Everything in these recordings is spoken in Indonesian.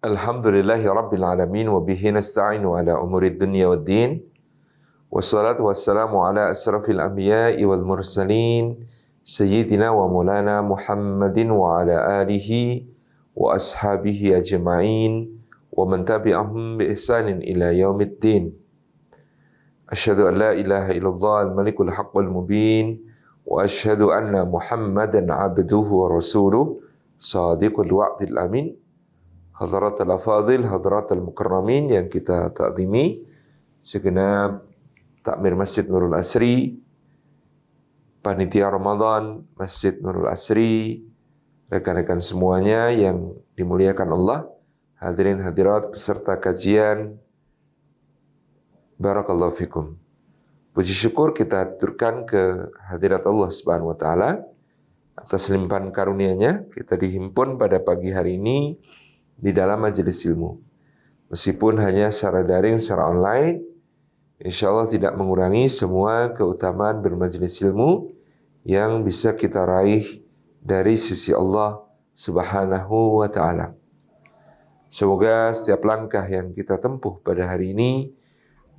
Alhamdulillahi Rabbil Alamin wa bihi nasta'inu ala umurid dunya waddin. Wassalatu wassalamu ala asrafil anbiya'i wal mursalin Sayyidina wa maulana Muhammadin wa ala alihi wa ashabihi ajma'in wa man tabi'ahum bi ihsanin ila yaumiddin. Asyhadu an la ilaha illallah al-malikul haqqul mubin wa asyhadu anna Muhammadan abduhu wa rasuluh sadiqul wa'dil amin. Hadratul afadil, hadratul mukarramin yang kita takzimi, segenap takmir Masjid Nurul Asri, panitia Ramadan Masjid Nurul Asri, rekan-rekan semuanya yang dimuliakan Allah, hadirin hadirat peserta kajian, barakallahu fikum. Puji syukur kita aturkan ke hadirat Allah Subhanahu wa taala atas limpahan karunia-Nya kita dihimpun pada pagi hari ini di dalam majelis ilmu. Meskipun hanya secara daring, secara online, insya Allah tidak mengurangi semua keutamaan bermajelis ilmu yang bisa kita raih dari sisi Allah Subhanahu wa ta'ala. Semoga setiap langkah yang kita tempuh pada hari ini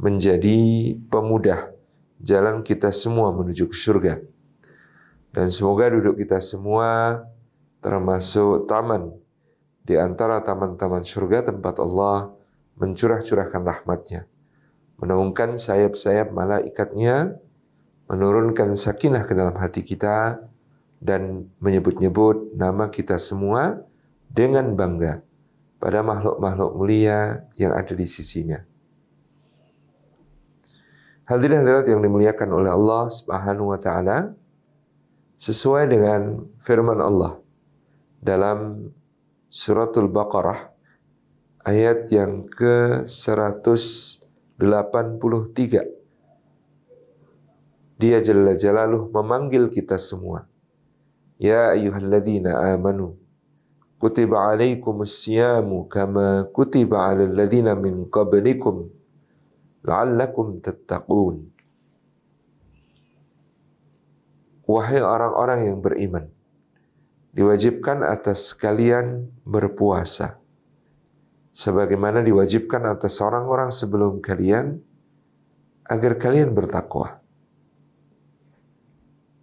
menjadi pemudah jalan kita semua menuju ke surga. Dan semoga duduk kita semua termasuk taman di antara taman-taman surga tempat Allah mencurah-curahkan rahmat-Nya, menaungkan sayap-sayap malaikatnya, menurunkan sakinah ke dalam hati kita, dan menyebut-nyebut nama kita semua dengan bangga pada makhluk-makhluk mulia yang ada di sisinya. Hadirin hadirat yang dimuliakan oleh Allah Subhanahu wa taala, sesuai dengan firman Allah dalam Suratul Baqarah ayat yang ke-183. Dia Jalla Jalaluh memanggil kita semua. Ya ayyuhalladzina amanu kutiba alaikumus siyamu kama kutiba alal ladzina min qablikum la'allakum tattaqun. Wahai orang-orang yang beriman, diwajibkan atas kalian berpuasa, sebagaimana diwajibkan atas orang-orang sebelum kalian, agar kalian bertakwa.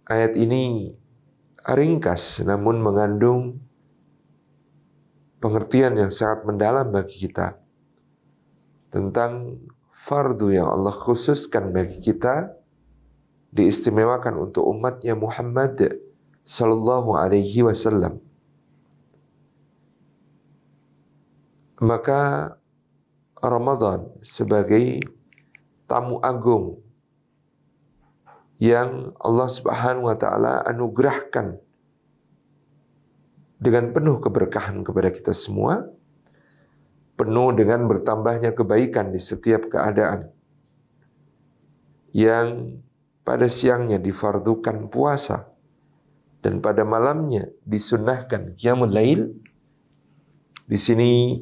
Ayat ini ringkas namun mengandung pengertian yang sangat mendalam bagi kita tentang fardu yang Allah khususkan bagi kita, diistimewakan untuk umatnya Muhammad sallallahu alaihi wasallam. Maka Ramadan sebagai tamu agung yang Allah Subhanahu wa taala anugerahkan dengan penuh keberkahan kepada kita semua, penuh dengan bertambahnya kebaikan di setiap keadaan, yang pada siangnya difardukan puasa dan pada malamnya disunnahkan qiyamul lail. Di sini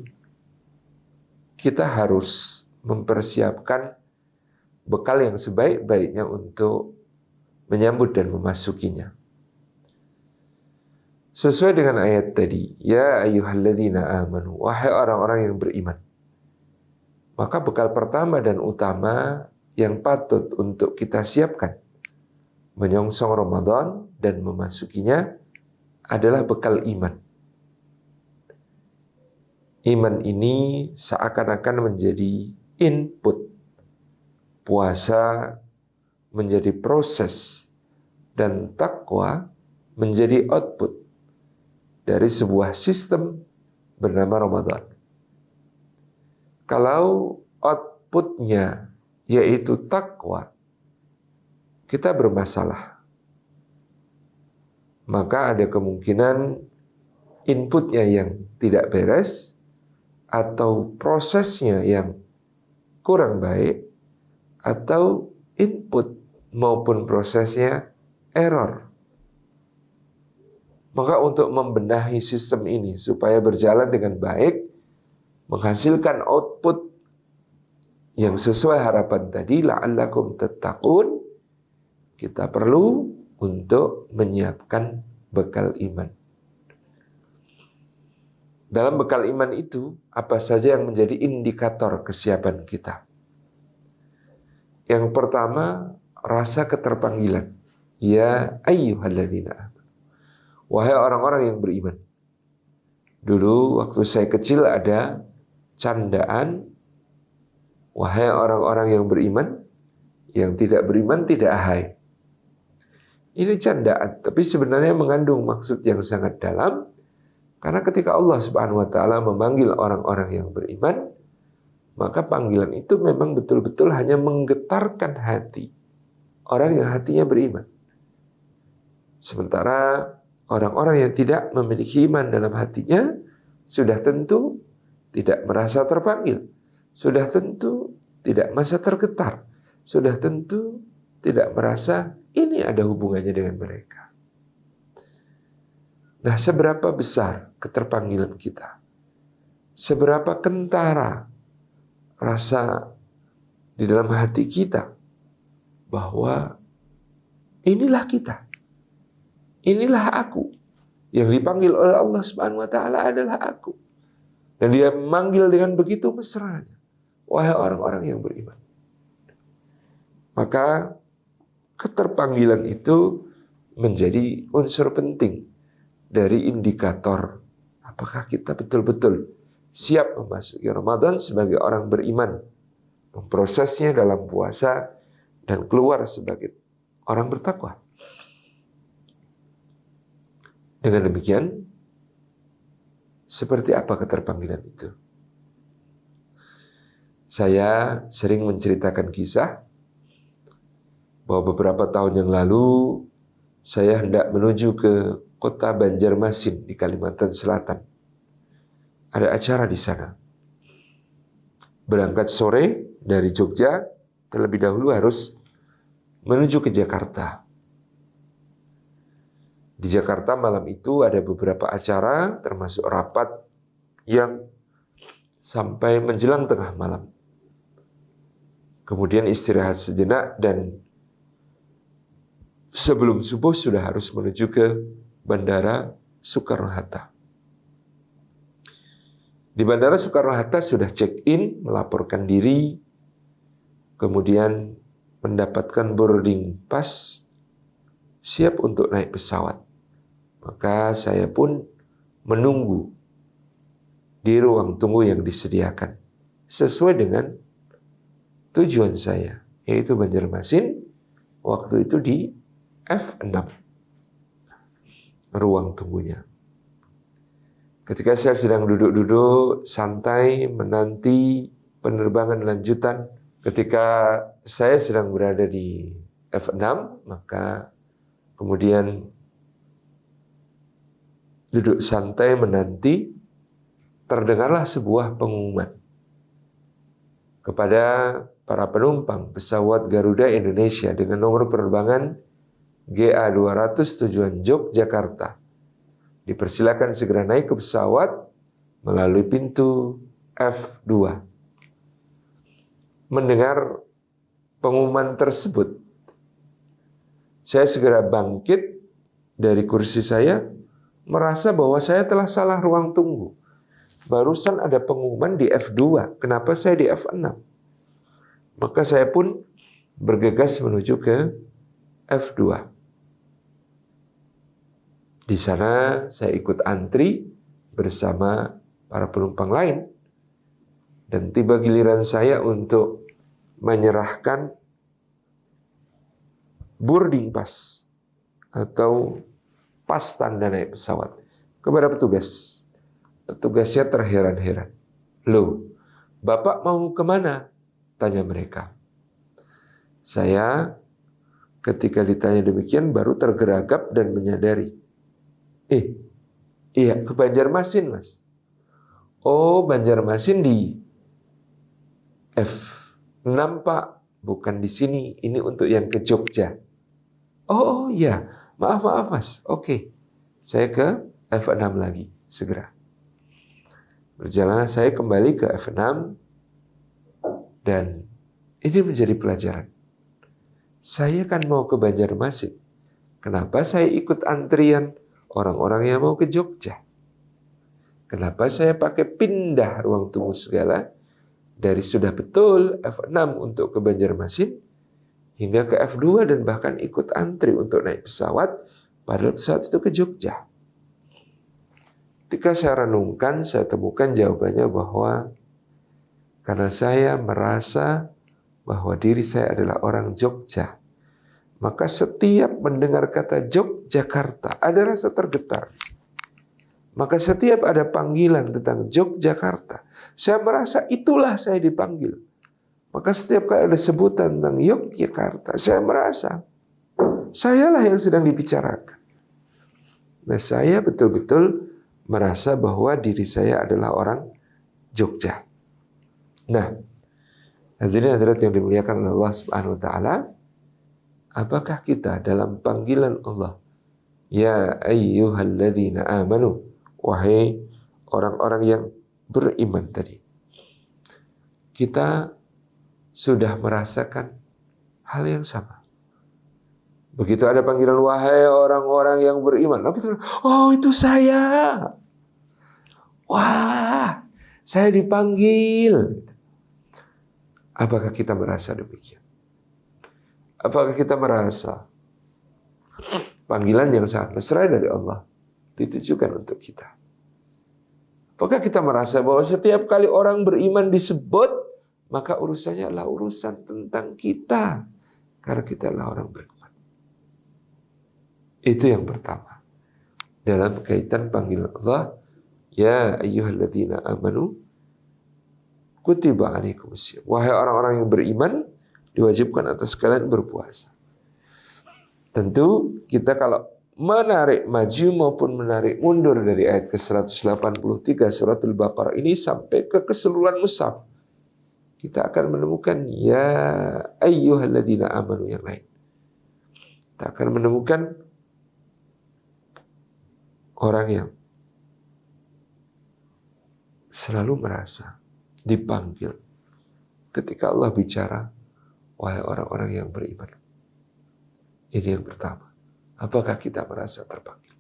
kita harus mempersiapkan bekal yang sebaik-baiknya untuk menyambut dan memasukinya. Sesuai dengan ayat tadi, ya ayyuhalladzina amanu, wahai orang-orang yang beriman. Maka bekal pertama dan utama yang patut untuk kita siapkan menyongsong Ramadan dan memasukinya adalah bekal iman. Iman ini seakan-akan menjadi input. Puasa menjadi proses dan takwa menjadi output dari sebuah sistem bernama Ramadan. Kalau outputnya yaitu takwa, kita bermasalah. Maka ada kemungkinan inputnya yang tidak beres atau prosesnya yang kurang baik atau input maupun prosesnya error. Maka untuk membenahi sistem ini supaya berjalan dengan baik, menghasilkan output yang sesuai harapan tadi, la'allakum tattaqun, kita perlu untuk menyiapkan bekal iman. Dalam bekal iman itu, apa saja yang menjadi indikator kesiapan kita? Yang pertama, rasa keterpanggilan. Ya ayyuhalladzina amanu. Wahai orang-orang yang beriman. Dulu waktu saya kecil ada candaan, wahai orang-orang yang beriman, yang tidak beriman tidak hai. Ini candaan, tapi sebenarnya mengandung maksud yang sangat dalam. Karena ketika Allah Subhanahu wa taala memanggil orang-orang yang beriman, maka panggilan itu memang betul-betul hanya menggetarkan hati orang yang hatinya beriman. Sementara orang-orang yang tidak memiliki iman dalam hatinya sudah tentu tidak merasa terpanggil, sudah tentu tidak merasa tergetar, sudah tentu tidak merasa ini ada hubungannya dengan mereka. Nah, seberapa besar keterpanggilan kita? Seberapa kentara rasa di dalam hati kita bahwa inilah kita, inilah aku, yang dipanggil oleh Allah Subhanahu wa taala adalah aku. Dan dia memanggil dengan begitu mesranya, wahai orang-orang yang beriman. Maka keterpanggilan itu menjadi unsur penting dari indikator apakah kita betul-betul siap memasuki Ramadan sebagai orang beriman, memprosesnya dalam puasa, dan keluar sebagai orang bertakwa. Dengan demikian, seperti apa keterpanggilan itu? Saya sering menceritakan kisah bahwa beberapa tahun yang lalu saya hendak menuju ke kota Banjarmasin di Kalimantan Selatan. Ada acara di sana. Berangkat sore dari Jogja, terlebih dahulu harus menuju ke Jakarta. Di Jakarta malam itu ada beberapa acara, termasuk rapat yang sampai menjelang tengah malam. Kemudian istirahat sejenak dan sebelum subuh sudah harus menuju ke Bandara Soekarno-Hatta. Di Bandara Soekarno-Hatta sudah check-in, melaporkan diri, kemudian mendapatkan boarding pass, siap untuk naik pesawat. Maka saya pun menunggu di ruang tunggu yang disediakan, sesuai dengan tujuan saya, yaitu Banjarmasin, waktu itu di F6. Ruang tunggunya. Ketika saya sedang duduk-duduk santai menanti penerbangan lanjutan, ketika saya sedang berada di F6, maka kemudian duduk santai menanti, terdengarlah sebuah pengumuman kepada para penumpang pesawat Garuda Indonesia dengan nomor penerbangan GA200 tujuan Yogyakarta. Dipersilakan segera naik ke pesawat melalui pintu F2. Mendengar pengumuman tersebut, saya segera bangkit dari kursi saya, merasa bahwa saya telah salah ruang tunggu. Barusan ada pengumuman di F2, kenapa saya di F6? Maka saya pun bergegas menuju ke F2. Di sana saya ikut antri bersama para penumpang lain. Dan tiba giliran saya untuk menyerahkan boarding pass atau pas tanda naik pesawat kepada petugas. Petugasnya terheran-heran. Loh, Bapak mau kemana? Tanya mereka. Saya ketika ditanya demikian baru tergeragap dan menyadari. Iya, ke Banjarmasin, Mas. Oh, Banjarmasin di F6, Pak. Bukan di sini. Ini untuk yang ke Jogja. Oh, iya. Maaf, Mas. Oke. Saya ke F6 lagi. Segera. Perjalanan saya kembali ke F6. Dan ini menjadi pelajaran. Saya kan mau ke Banjarmasin. Kenapa saya ikut antrian orang-orang yang mau ke Jogja? Kenapa saya pakai pindah ruang tunggu segala? Dari sudah betul F6 untuk ke Banjarmasin hingga ke F2 dan bahkan ikut antri untuk naik pesawat, padahal pesawat itu ke Jogja. Ketika saya renungkan, saya temukan jawabannya bahwa karena saya merasa bahwa diri saya adalah orang Jogja, maka setiap mendengar kata Yogyakarta ada rasa tergetar. Maka setiap ada panggilan tentang Yogyakarta, saya merasa itulah saya dipanggil. Maka setiap kali ada sebutan tentang Yogyakarta, saya merasa sayalah yang sedang dibicarakan. Nah, saya betul-betul merasa bahwa diri saya adalah orang Jogja. Nah, hadirin hadirat yang dimuliakan oleh Allah Subhanahu wa taala, apakah kita dalam panggilan Allah, ya ayyuhalladzina amanu, wahai orang-orang yang beriman tadi, kita sudah merasakan hal yang sama? Begitu ada panggilan wahai orang-orang yang beriman, oh itu saya. Wah, saya dipanggil. Apakah kita merasa demikian? Apakah kita merasa panggilan yang sangat mesra dari Allah ditujukan untuk kita? Apakah kita merasa bahwa setiap kali orang beriman disebut, maka urusannya adalah urusan tentang kita, karena kita adalah orang beriman? Itu yang pertama. Dalam kaitan panggilan Allah, ya ayyuhalladzina amanu kutiba alaikumusiyam. Wahai orang-orang yang beriman, diwajibkan atas kalian berpuasa. Tentu kita kalau menarik maju maupun menarik mundur dari ayat ke-183 surat Al-Baqarah ini sampai ke keseluruhan mushaf, kita akan menemukan ya ayyuhalladzina amanu yang lain. Kita akan menemukan orang yang selalu merasa dipanggil ketika Allah bicara, wahai orang-orang yang beriman. Ini yang pertama. Apakah kita merasa terpanggil?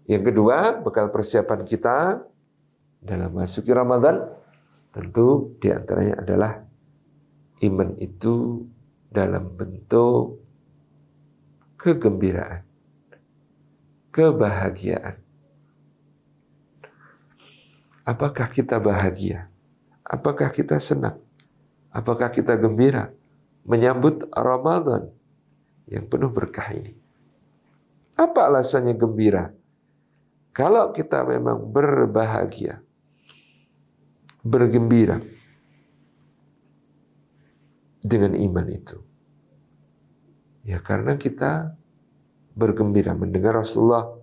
Yang kedua, bekal persiapan kita dalam masuki Ramadan, tentu diantaranya adalah iman itu dalam bentuk kegembiraan, kebahagiaan. Apakah kita bahagia? Apakah kita senang? Apakah kita gembira menyambut Ramadan yang penuh berkah ini? Apa alasannya gembira? Kalau kita memang berbahagia, bergembira dengan iman itu, ya karena kita bergembira mendengar Rasulullah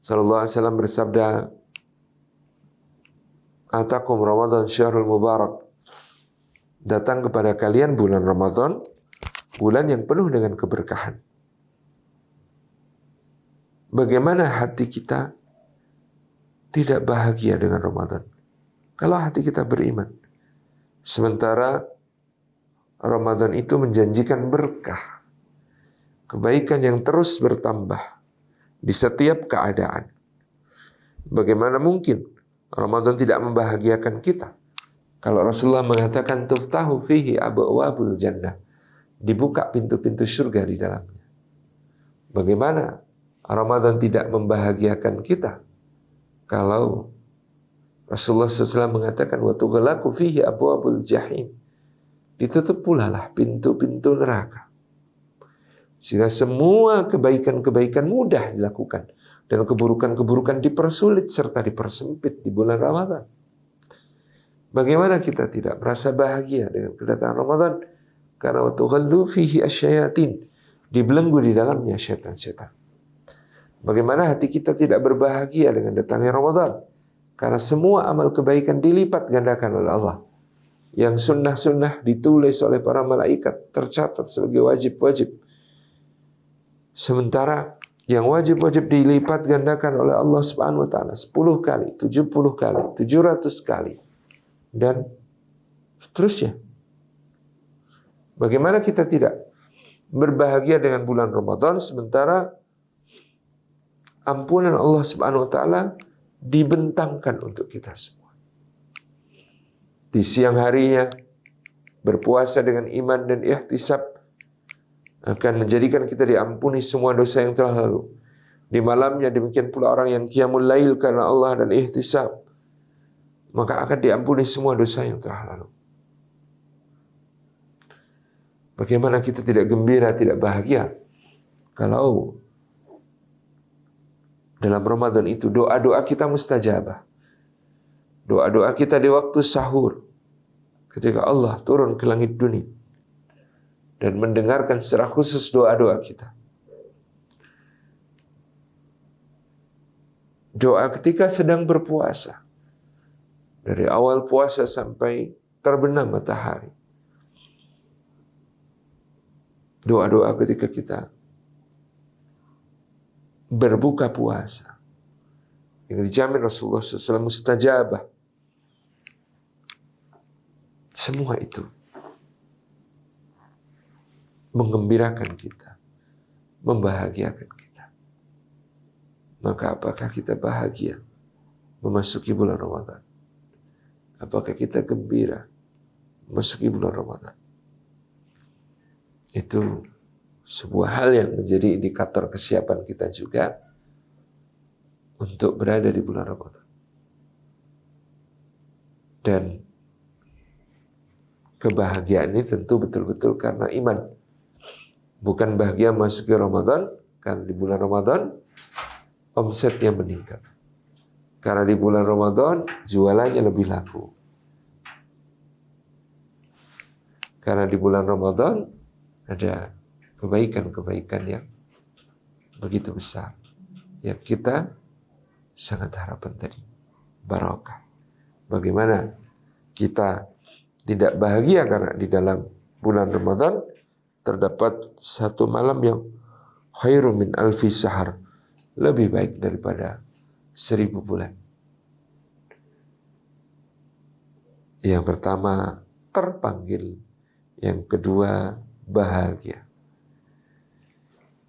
sallallahu alaihi wasallam bersabda, "Atakum Ramadan syahrul mubarak." Datang kepada kalian bulan Ramadan, bulan yang penuh dengan keberkahan. Bagaimana hati kita tidak bahagia dengan Ramadan kalau hati kita beriman? Sementara Ramadan itu menjanjikan berkah, kebaikan yang terus bertambah di setiap keadaan. Bagaimana mungkin Ramadan tidak membahagiakan kita? Kalau Rasulullah mengatakan tuftahu fihi abwabul jannah, dibuka pintu-pintu surga di dalamnya. Bagaimana Ramadan tidak membahagiakan kita kalau Rasulullah SAW mengatakan wa tughlaqu fihi abwabul jahim, ditutup pula lah pintu-pintu neraka. Sehingga semua kebaikan-kebaikan mudah dilakukan dan keburukan-keburukan dipersulit serta dipersempit di bulan Ramadan. Bagaimana kita tidak merasa bahagia dengan kedatangan Ramadan? Karena wa tughallu fihi asyayatin, dibelenggu di dalamnya syaitan-syaitan. Bagaimana hati kita tidak berbahagia dengan datangnya Ramadan? Karena semua amal kebaikan dilipat gandakan oleh Allah. Yang sunnah-sunnah ditulis oleh para malaikat, tercatat sebagai wajib-wajib. Sementara yang wajib-wajib dilipat gandakan oleh Allah Subhanahu wa taala 10 kali, 70 kali, 700 kali. Dan seterusnya. Bagaimana kita tidak berbahagia dengan bulan Ramadan sementara ampunan Allah Subhanahu wa taala dibentangkan untuk kita semua. Di siang harinya, berpuasa dengan iman dan ihtisab akan menjadikan kita diampuni semua dosa yang telah lalu. Di malamnya demikian pula orang yang qiyamul lail karena Allah dan ihtisab, maka akan diampuni semua dosa yang telah lalu. Bagaimana kita tidak gembira, tidak bahagia kalau dalam Ramadan itu doa-doa kita mustajabah. Doa-doa kita di waktu sahur, ketika Allah turun ke langit dunia dan mendengarkan secara khusus doa-doa kita. Doa ketika sedang berpuasa, dari awal puasa sampai terbenam matahari. Doa-doa ketika kita berbuka puasa, yang dijamin Rasulullah SAW mustajabah. Semua itu menggembirakan kita, membahagiakan kita. Maka apakah kita bahagia memasuki bulan Ramadan? Apakah kita gembira memasuki bulan Ramadan? Itu sebuah hal yang menjadi indikator kesiapan kita juga untuk berada di bulan Ramadan. Dan kebahagiaan ini tentu betul-betul karena iman. Bukan bahagia memasuki Ramadan, karena di bulan Ramadan omsetnya meningkat. Karena di bulan Ramadan jualannya lebih laku. Karena di bulan Ramadan ada kebaikan-kebaikan yang begitu besar, yang kita sangat harapkan tadi. Barokah. Bagaimana kita tidak bahagia karena di dalam bulan Ramadan terdapat satu malam yang khairu min alfi sahar, lebih baik daripada 1000 bulan. Yang pertama terpanggil, yang kedua bahagia.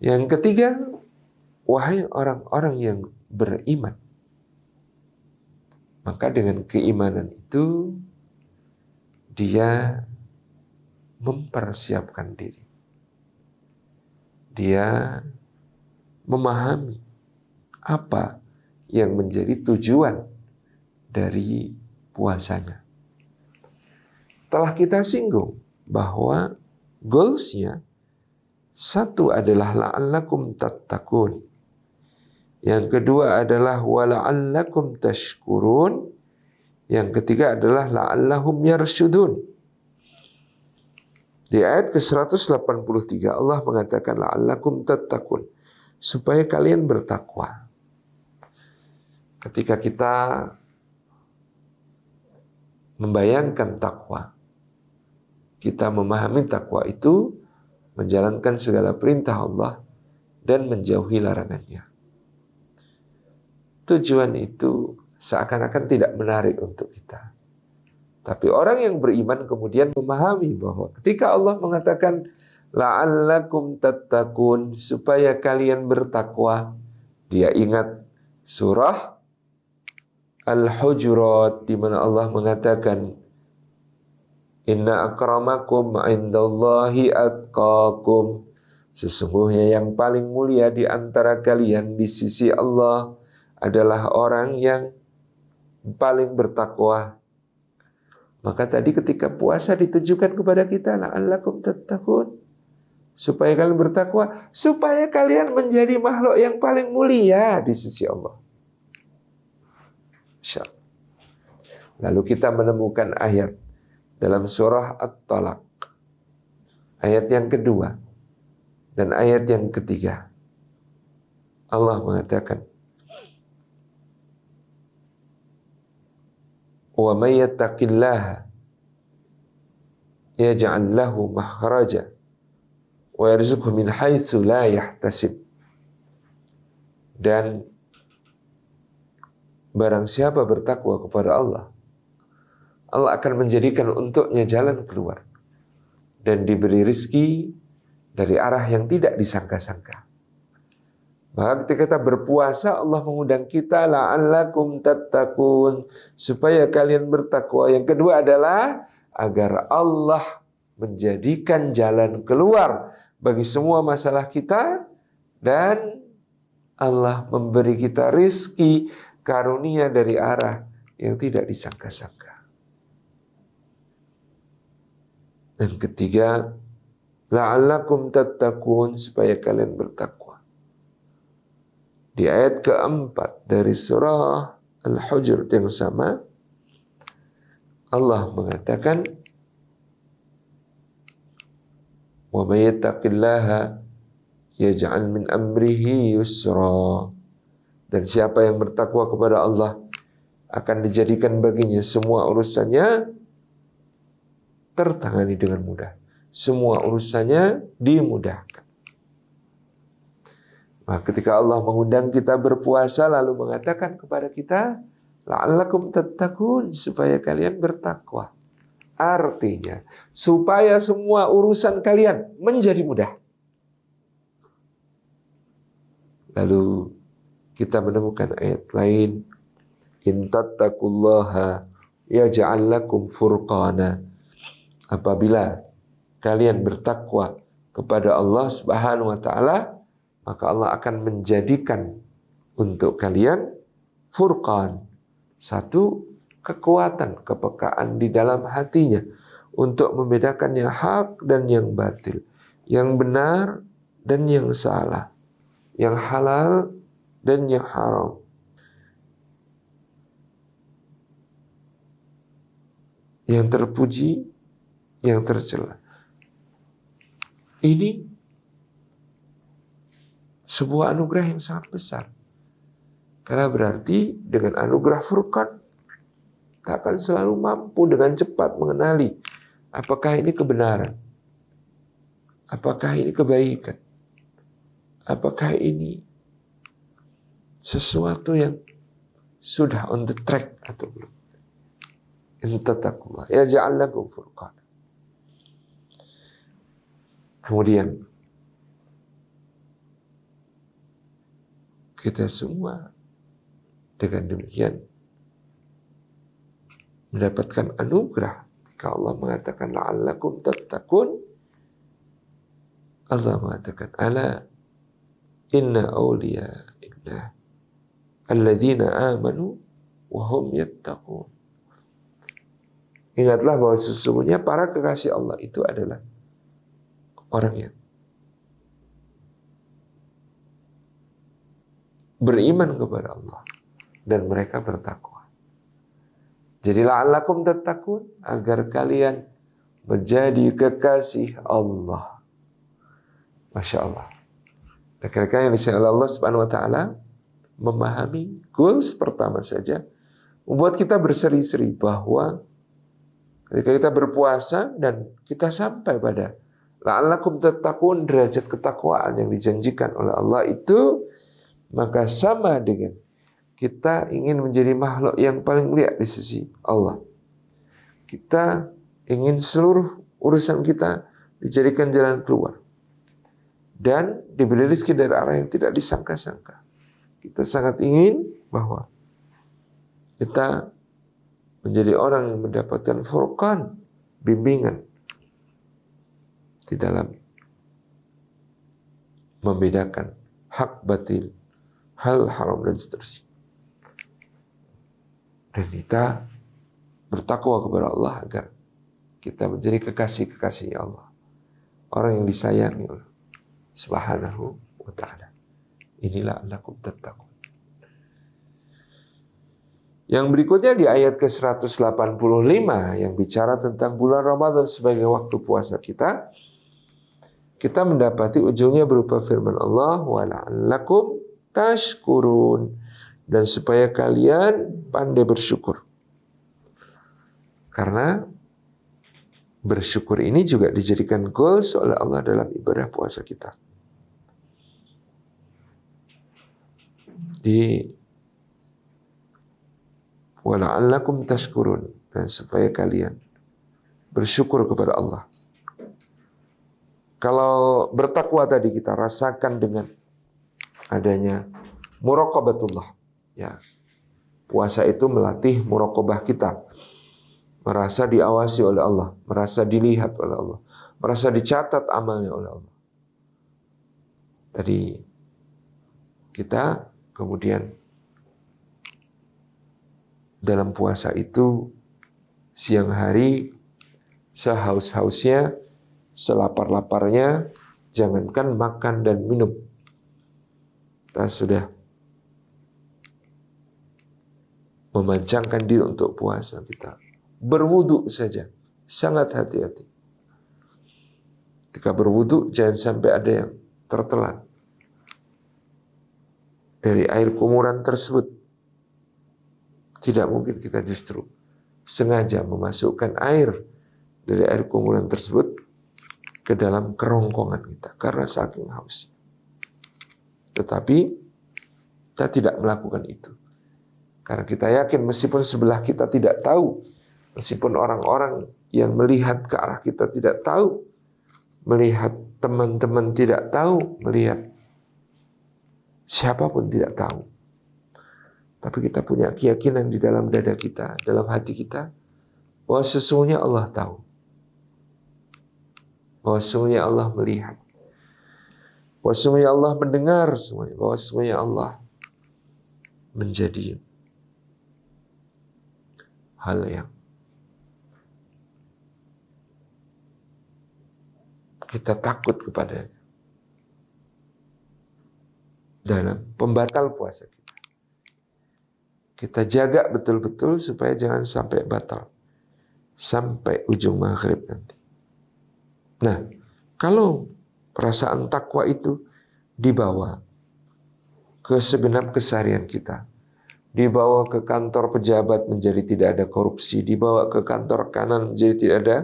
Yang ketiga, wahai orang-orang yang beriman, maka dengan keimanan itu dia mempersiapkan diri. Dia memahami apa yang menjadi tujuan dari puasanya. Telah kita singgung bahwa goalsnya satu adalah la'allakum tattaqun. Yang kedua adalah wala'allakum tashkurun. Yang ketiga adalah la'allahum yarsyudun. Di ayat ke-183 Allah mengatakan la'allakum tattaqun, supaya kalian bertakwa. Ketika kita membayangkan takwa, kita memahami takwa itu menjalankan segala perintah Allah dan menjauhi larangannya. Tujuan itu seakan-akan tidak menarik untuk kita. Tapi orang yang beriman kemudian memahami bahwa ketika Allah mengatakan la'allakum tattaqun, supaya kalian bertakwa, dia ingat surah Al-Hujurat di mana Allah mengatakan inna akramakum indallahi atqakum, sesungguhnya yang paling mulia di antara kalian di sisi Allah adalah orang yang paling bertakwa. Maka tadi ketika puasa ditujukan kepada kita la'allakum tattaqun, supaya kalian bertakwa, supaya kalian menjadi makhluk yang paling mulia di sisi Allah. Insyaallah. Lalu kita menemukan ayat dalam surah At-Talaq, ayat yang kedua dan ayat yang ketiga. Allah mengatakan, wa may yattaqillaha yaj'al lahu makhraja wa yarzuqhu min haitsu la yahtasib. Dan barang siapa bertakwa kepada Allah, Allah akan menjadikan untuknya jalan keluar dan diberi rizki dari arah yang tidak disangka-sangka. Maka ketika kita berpuasa, Allah mengundang kita la'allakum tattaqun, supaya kalian bertakwa. Yang kedua adalah agar Allah menjadikan jalan keluar bagi semua masalah kita, dan Allah memberi kita rizki karunia dari arah yang tidak disangka-sangka. Dan ketiga, la'allakum tattaqun, supaya kalian bertakwa. Di ayat keempat dari surah Al-Hujurat yang sama, Allah mengatakan, wa may yattaqillaha yaj'al min amrihi yusra. Dan siapa yang bertakwa kepada Allah akan dijadikan baginya semua urusannya tertangani dengan mudah. Semua urusannya dimudahkan. Nah, ketika Allah mengundang kita berpuasa lalu mengatakan kepada kita, la'allakum tattaqun, supaya kalian bertakwa. Artinya, supaya semua urusan kalian menjadi mudah. Lalu kita menemukan ayat lain, in tattaqullaha yaj'al lakum furqana. Apabila kalian bertakwa kepada Allah Subhanahu wa taala, maka Allah akan menjadikan untuk kalian furqan, satu kekuatan, kepekaan di dalam hatinya untuk membedakan yang hak dan yang batil, yang benar dan yang salah, yang halal dan yang haram. Yang terpuji, yang tercela. Ini sebuah anugerah yang sangat besar. Karena berarti dengan anugerah Furqan, kita akan selalu mampu dengan cepat mengenali apakah ini kebenaran, apakah ini kebaikan, apakah ini sesuatu yang sudah on the track atau belum. In tattaqullah yaj'al lakum furqan. Kemudian kita semua dengan demikian mendapatkan anugerah. Ketika Allah mengatakan la'allakum tattaqun, Allah mengatakan ala inna awliya illah alladzina amanu wa hum yattaqun. Ingatlah bahwa sesungguhnya para kekasih Allah itu adalah orang yang beriman kepada Allah dan mereka bertakwa. Jadi la'allakum tattaqun, agar kalian menjadi kekasih Allah. Masya Allah. Rekan-rekan yang disayang oleh Allah Subhanahu wa taala, memahami goals pertama saja membuat kita berseri-seri bahwa ketika kita berpuasa dan kita sampai pada la'allakum tattaqun, derajat ketakwaan yang dijanjikan oleh Allah itu, maka sama dengan kita ingin menjadi makhluk yang paling mulia di sisi Allah. Kita ingin seluruh urusan kita dijadikan jalan keluar dan diberi rezeki dari arah yang tidak disangka-sangka. Kita sangat ingin bahwa kita menjadi orang yang mendapatkan furqan, bimbingan di dalam membedakan hak batil, hal haram dan seterusnya. Dan kita bertakwa kepada Allah agar kita menjadi kekasih-kekasih Allah, orang yang disayangi oleh Subhanahu wa ta'ala. Inilah la'allakum tattaqun. Yang berikutnya di ayat ke-185 yang bicara tentang bulan Ramadan sebagai waktu puasa kita mendapati ujungnya berupa firman Allah, wa la'allakum tashkurun, dan supaya kalian pandai bersyukur. Karena bersyukur ini juga dijadikan goals oleh Allah dalam ibadah puasa kita. Di wa la'allakum tashkurun, dan supaya kalian bersyukur kepada Allah. Kalau bertakwa tadi kita rasakan dengan adanya muraqabatullah. Ya. Puasa itu melatih muraqabah kita. Merasa diawasi oleh Allah, merasa dilihat oleh Allah, merasa dicatat amalnya oleh Allah. Tadi kita kemudian dalam puasa itu siang hari sehaus-hausnya, selapar-laparnya, jangankan makan dan minum. Kita sudah memancangkan diri untuk puasa kita. Berwudu saja, sangat hati-hati. Ketika berwudu jangan sampai ada yang tertelan dari air kumuran tersebut. Tidak mungkin kita justru sengaja memasukkan air dari air kumuran tersebut ke dalam kerongkongan kita karena saking haus. Tetapi kita tidak melakukan itu. Karena kita yakin meskipun sebelah kita tidak tahu, meskipun orang-orang yang melihat ke arah kita tidak tahu, melihat teman-teman tidak tahu, melihat siapapun tidak tahu. Tapi kita punya keyakinan di dalam dada kita, dalam hati kita, bahwa sesungguhnya Allah tahu. Bahwa sesungguhnya Allah melihat. Bahwa sesungguhnya Allah mendengar semuanya. Bahwa sesungguhnya Allah menjadi hal yang kita takut kepadanya dalam pembatal puasa kita. Kita jaga betul-betul supaya jangan sampai batal sampai ujung maghrib nanti. Nah, kalau perasaan takwa itu dibawa ke segenap keseharian kita, dibawa ke kantor pejabat menjadi tidak ada korupsi, dibawa ke kantor kanan menjadi tidak ada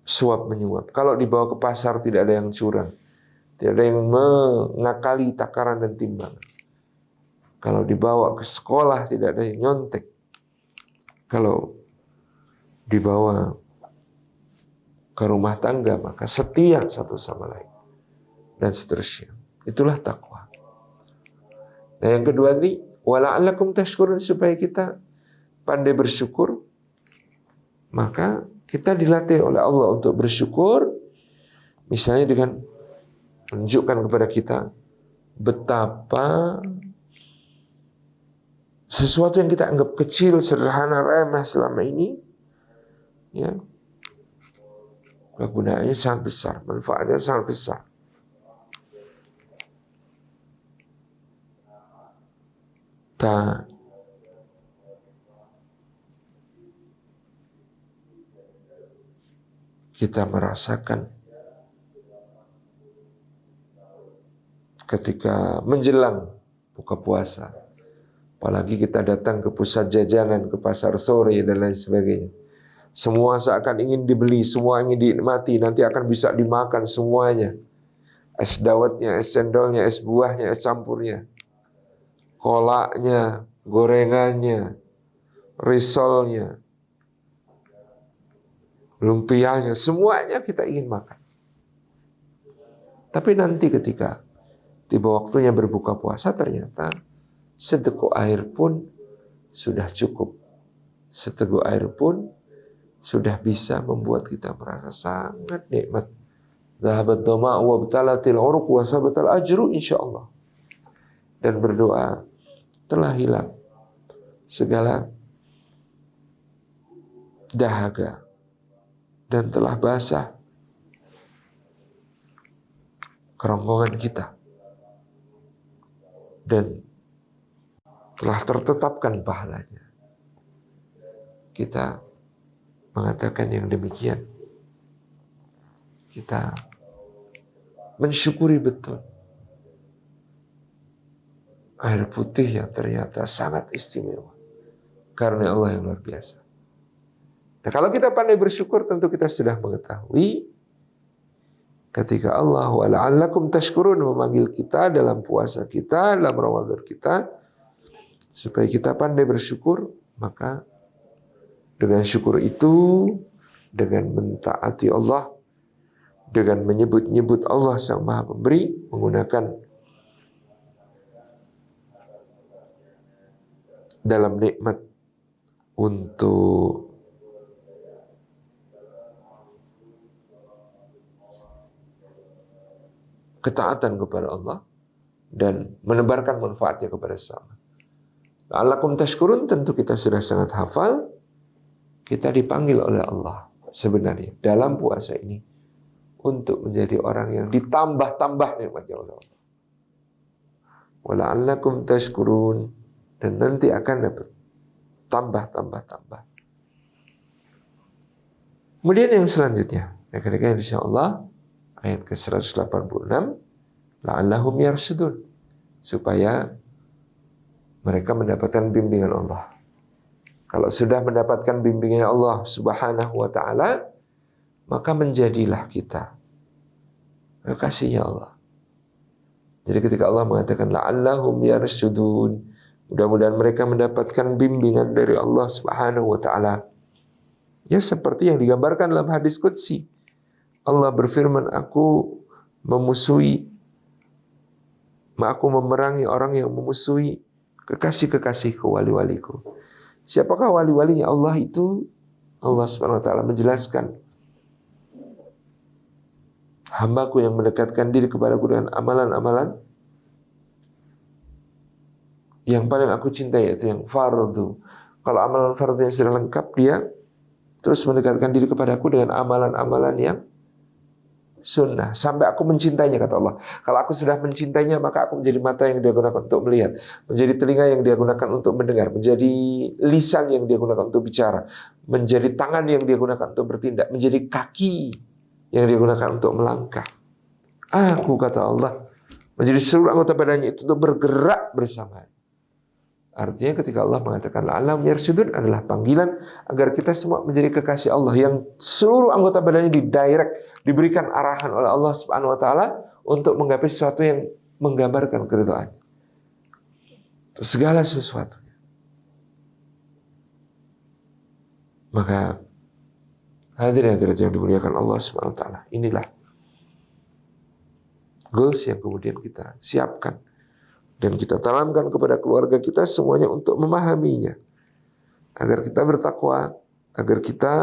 suap menyuap. Kalau dibawa ke pasar tidak ada yang curang, tidak ada yang mengakali takaran dan timbangan. Kalau dibawa ke sekolah tidak ada yang nyontek. Kalau dibawa ke rumah tangga maka setia satu sama lain dan seterusnya. Itulah takwa. Nah, yang kedua ini wala'allakum tashkurun, supaya kita pandai bersyukur. Maka kita dilatih oleh Allah untuk bersyukur, misalnya dengan menunjukkan kepada kita betapa sesuatu yang kita anggap kecil, sederhana, remeh selama ini, ya, kegunaannya sangat besar, manfaatnya sangat besar. Kita merasakan ketika menjelang buka puasa, apalagi kita datang ke pusat jajanan, ke pasar sore dan lain sebagainya. Semua seakan ingin dibeli, semua ingin dinikmati, nanti akan bisa dimakan semuanya. Es dawetnya, es cendolnya, es buahnya, es campurnya, kolaknya, gorengannya, risolnya, lumpianya, semuanya kita ingin makan. Tapi nanti ketika tiba waktunya berbuka puasa, ternyata seteguk air pun sudah cukup. Seteguk air pun sudah bisa membuat kita merasa sangat nikmat. Dhahabat dhama'u wa btalatil uruq wa sabatal ajru insyaallah. Dan berdoa, telah hilang segala dahaga dan telah basah kerongkongan kita dan telah tertetapkan pahalanya. Kita mengatakan yang demikian. Kita mensyukuri betul air putih yang ternyata sangat istimewa karena Allah yang luar biasa. Nah, kalau kita pandai bersyukur, tentu kita sudah mengetahui ketika Allah wala'allakum tashkurun memanggil kita dalam puasa kita, dalam Ramadan kita, supaya kita pandai bersyukur, maka dengan syukur itu, dengan mentaati Allah, dengan menyebut-nyebut Allah Sang Maha Pemberi, menggunakan dalam nikmat untuk ketaatan kepada Allah dan menebarkan manfaatnya kepada sesama. La'allakum tashkurun, tentu kita sudah sangat hafal. Kita dipanggil oleh Allah sebenarnya dalam puasa ini untuk menjadi orang yang ditambah-tambah nikmatnya oleh Allah. Wala'allakum tashkurun, dan nanti akan dapat tambah. Kemudian yang selanjutnya, kira-kira insyaallah ayat ke-186, la'allahum yarshudun, supaya mereka mendapatkan bimbingan Allah. Kalau sudah mendapatkan bimbingan Allah Subhanahu wa taala, maka menjadilah kita kekasihnya Allah. Jadi ketika Allah mengatakan la'allahum yarshudun, mudah-mudahan mereka mendapatkan bimbingan dari Allah Subhanahu wa taala. Ya, seperti yang digambarkan dalam hadis qudsi. Allah berfirman, aku memerangi orang yang memusuhi kekasih-kekasihku, wali-waliku. Siapakah wali-walinya Allah itu? Allah Subhanahu wa taala menjelaskan, hambaku yang mendekatkan diri kepadaku dengan amalan-amalan yang paling aku cintai, yaitu yang fardu. Kalau amalan fardunya sudah lengkap, dia terus mendekatkan diri kepadaku dengan amalan-amalan yang sunnah, sampai aku mencintainya, kata Allah. Kalau aku sudah mencintainya, maka aku menjadi mata yang dia gunakan untuk melihat, menjadi telinga yang dia gunakan untuk mendengar, menjadi lisan yang dia gunakan untuk bicara, menjadi tangan yang dia gunakan untuk bertindak, menjadi kaki yang dia gunakan untuk melangkah. Aku, kata Allah, menjadi seluruh anggota badannya itu untuk bergerak bersama. Artinya ketika Allah mengatakan la'allahum yarshudun adalah panggilan agar kita semua menjadi kekasih Allah yang seluruh anggota badannya didirect, diberikan arahan oleh Allah Subhanahu wa taala untuk menggapai sesuatu yang menggambarkan keridhaannya. Segala sesuatunya. Maka hadirin yang dimuliakan Allah Subhanahu wa taala, inilah goals yang kemudian kita siapkan dan kita tanamkan kepada keluarga kita semuanya untuk memahaminya. Agar kita bertakwa, agar kita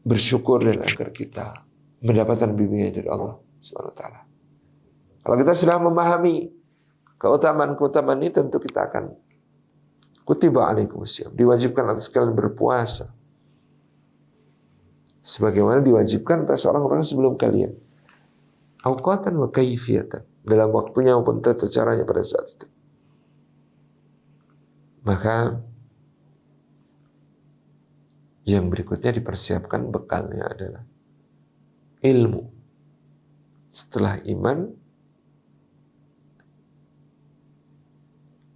bersyukur, dan agar kita mendapatkan bimbingan dari Allah Subhanahu wa taala. Kalau kita sudah memahami keutamaan-keutamaan ini, tentu kita akan kutiba alaikumusiyam, diwajibkan atas kalian berpuasa sebagaimana diwajibkan atas orang-orang sebelum kalian. Awqatan wa kaifiyatan, dalam waktunya maupun tata caranya pada saat itu. Maka yang berikutnya dipersiapkan bekalnya adalah ilmu. Setelah iman,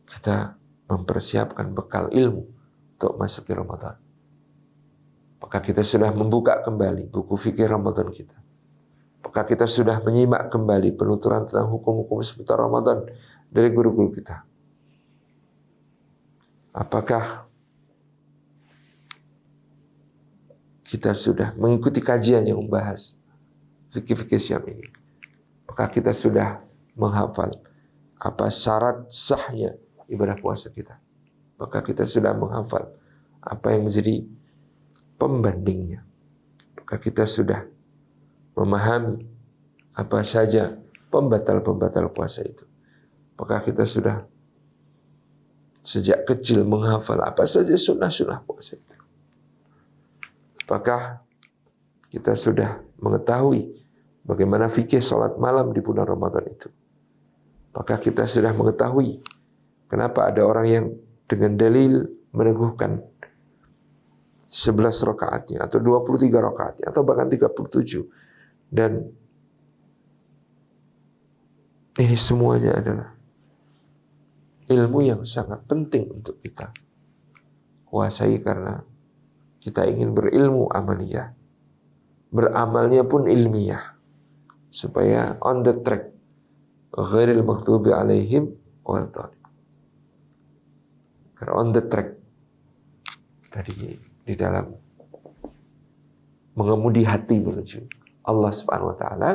kita mempersiapkan bekal ilmu untuk masuk ke Ramadan. Maka kita sudah membuka kembali buku fikih Ramadan kita. Maka kita sudah menyimak kembali penuturan tentang hukum-hukum seputar Ramadan dari guru-guru kita. Apakah kita sudah mengikuti kajian yang membahas fikih-fikih Syam ini? Apakah kita sudah menghafal apa syarat sahnya ibadah puasa kita? Apakah kita sudah menghafal apa yang menjadi pembandingnya? Apakah kita sudah memahami apa saja pembatal-pembatal puasa itu? Apakah kita sudah sejak kecil menghafal apa saja sunnah-sunnah puasa itu? Apakah kita sudah mengetahui bagaimana fikih salat malam di bulan Ramadan itu? Apakah kita sudah mengetahui kenapa ada orang yang dengan dalil meneguhkan 11 rakaatnya atau 23 rakaatnya atau bahkan 37? Dan ini semuanya adalah ilmu yang sangat penting untuk kita kuasai, karena kita ingin berilmu amaliyah, beramalnya pun ilmiah, supaya on the track, ghairil maghdubi alaihim waladhdallin. Karena on the track tadi di dalam mengemudi hati menuju Allah Subhanahu wa taala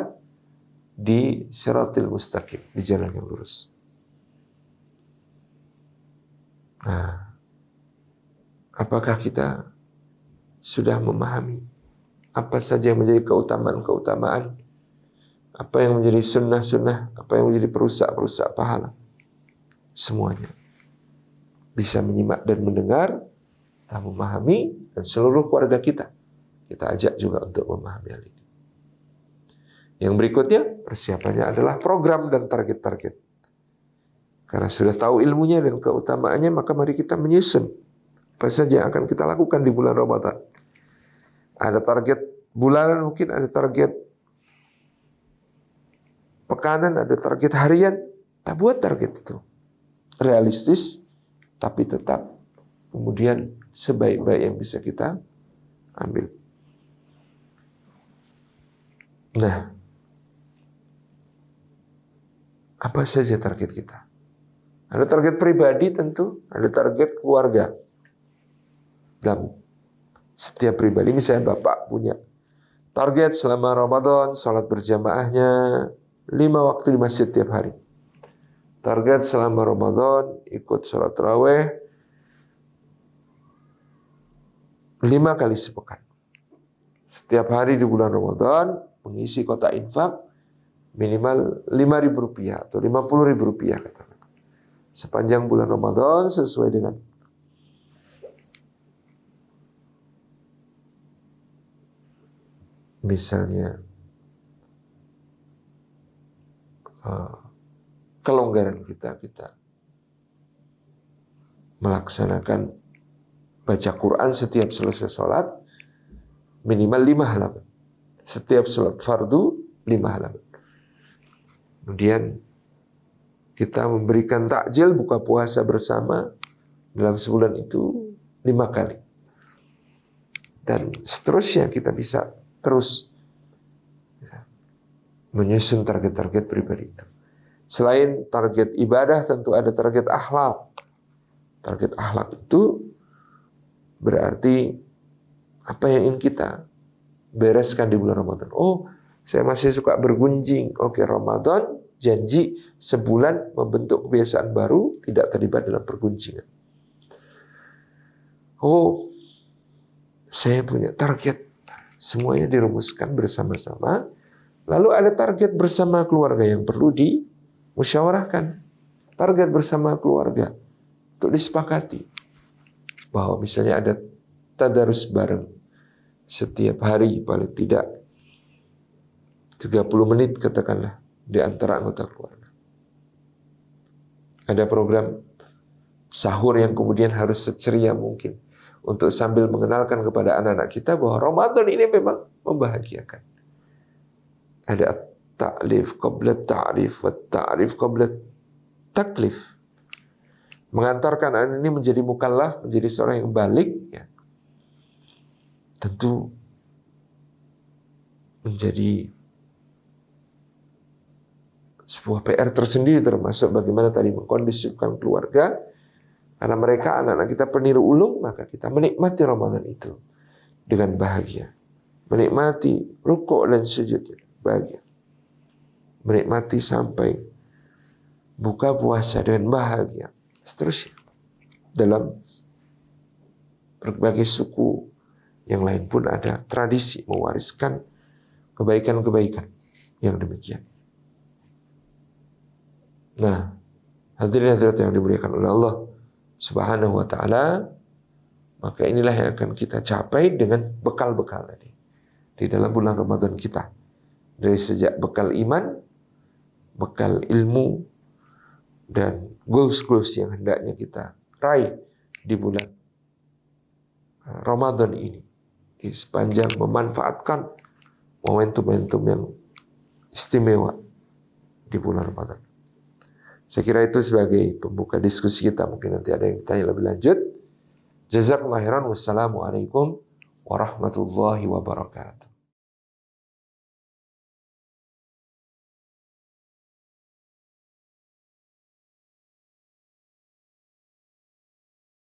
di siratil mustaqim, di jalan yang lurus. Nah, apakah kita sudah memahami apa saja yang menjadi keutamaan-keutamaan, apa yang menjadi sunnah-sunnah, apa yang menjadi perusak-perusak pahala? Semuanya bisa menyimak dan mendengar, kita memahami, dan seluruh keluarga kita ajak juga untuk memahami hal ini. Yang berikutnya, persiapannya adalah program dan target-target. Karena sudah tahu ilmunya dan keutamaannya, maka mari kita menyusun apa saja yang akan kita lakukan di bulan Ramadan. Ada target bulanan, mungkin ada target pekanan, ada target harian. Kita buat target itu realistis, tapi tetap kemudian sebaik-baik yang bisa kita ambil. Nah, apa saja target kita? Ada target pribadi tentu, ada target keluarga. Dan setiap pribadi, misalnya Bapak punya target selama Ramadan, sholat berjamaahnya 5 waktu di masjid tiap hari. Target selama Ramadan, ikut sholat tarawih 5 kali sepekan. Setiap hari di bulan Ramadan, mengisi kotak infak minimal Rp5.000 atau Rp50.000 katakan. Sepanjang bulan Ramadan sesuai dengan misalnya kelonggaran kita melaksanakan baca Quran setiap selesai sholat minimal 5 halaman. Setiap sholat fardu 5 halaman. Kemudian kita memberikan takjil buka puasa bersama dalam sebulan itu 5 kali. Dan seterusnya kita bisa terus menyusun target-target pribadi itu. Selain target ibadah, tentu ada target akhlak. Target akhlak itu berarti apa yang ingin kita bereskan di bulan Ramadan. Oh, saya masih suka bergunjing. Oke, Ramadan janji sebulan membentuk kebiasaan baru, tidak terlibat dalam pergunjingan. Oh, saya punya target. Semuanya dirumuskan bersama-sama. Lalu ada target bersama keluarga yang perlu dimusyawarahkan. Target bersama keluarga untuk disepakati. Bahwa misalnya ada tadarus bareng. Setiap hari paling tidak 30 menit katakanlah di antara anggota keluarga. Ada program sahur yang kemudian harus seceria mungkin untuk sambil mengenalkan kepada anak-anak kita bahwa Ramadan ini memang membahagiakan. Ada ta'lif qabla ta'rif wa ta'rif qabla taklif. Mengantarkan anak ini menjadi mukallaf, menjadi seorang yang balik, ya. Tentu menjadi sebuah PR tersendiri, termasuk bagaimana tadi mengkondisifkan keluarga. Karena mereka anak-anak kita peniru ulung, maka kita menikmati Ramadan itu dengan bahagia. Menikmati rukuk dan sujud bahagia. Menikmati sampai buka puasa dengan bahagia. Seterusnya. Dalam berbagai suku yang lain pun ada tradisi mewariskan kebaikan-kebaikan yang demikian. Nah, hadirin-hadirat yang dimuliakan oleh Allah Subhanahu wa ta'ala, maka inilah yang akan kita capai dengan bekal-bekal tadi di dalam bulan Ramadan kita. Dari sejak bekal iman, bekal ilmu, dan goals-goals yang hendaknya kita raih di bulan Ramadan ini. Di sepanjang memanfaatkan momentum-momentum yang istimewa di bulan Ramadan. Saya kira itu sebagai pembuka diskusi kita. Mungkin nanti ada yang bertanya lebih lanjut. Jazakumullah khairan. Wassalamualaikum warahmatullahi wabarakatuh.